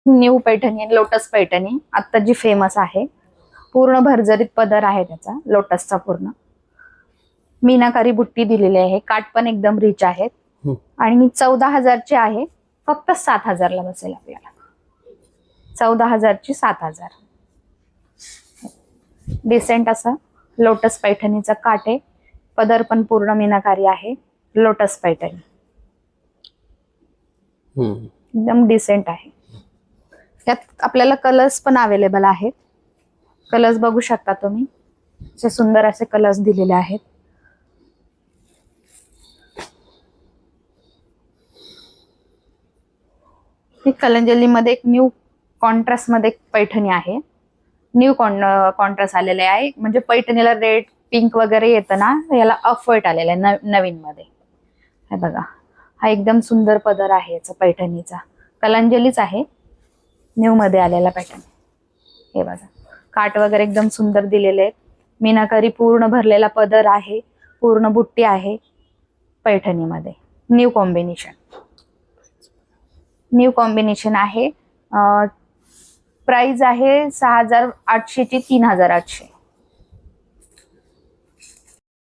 New Paithani, lotus Paithani आता जी famous आहे. पूर्ण भरजरीत पदर आहे त्याचा लोटसचा. पूर्ण मीनाकारी बुट्टी दिलेली आहे. काठ पण एकदम रिच आहेत. आणि 14,000ची आहे. फक्त 7,000ला बसेल आपल्याला. 14,000ची 7,000. डिसेंट असा लोटस पैठणीचा काठ आहे. पदर पण पूर्ण मीनाकारी आहे. लोटस पैठणी एकदम डिसेंट आहे. त्यात आपल्याला कलर्स पण अवेलेबल आहेत. कलर्स बघू शकता तुम्ही. असे सुंदर असे कलर्स दिलेले आहेत. ही कलंजली मध्ये एक न्यू कॉन्ट्रास्ट मध्ये पैठणी आहे. न्यू कॉन्ट्रास्ट आलेले आहे. म्हणजे पैठणीला रेड पिंक वगैरे येतं ना, याला ऑफ व्हाईट आलेलं आहे नवीन मध्ये. हे बघा, हा एकदम सुंदर पदर आहे याचा पैठणीचा. कलंजलीच आहे, न्यू मध्ये आलेला पैठणी. हे बघा, काठ वगैरे एकदम सुंदर दिलेले आहेत. मीनाकारी पूर्ण भरलेला पदर आहे. पूर्ण बुट्टी आहे पैठणीमध्ये. न्यू कॉम्बिनेशन आहे. प्राइस आहे 6,800 ची 3,800.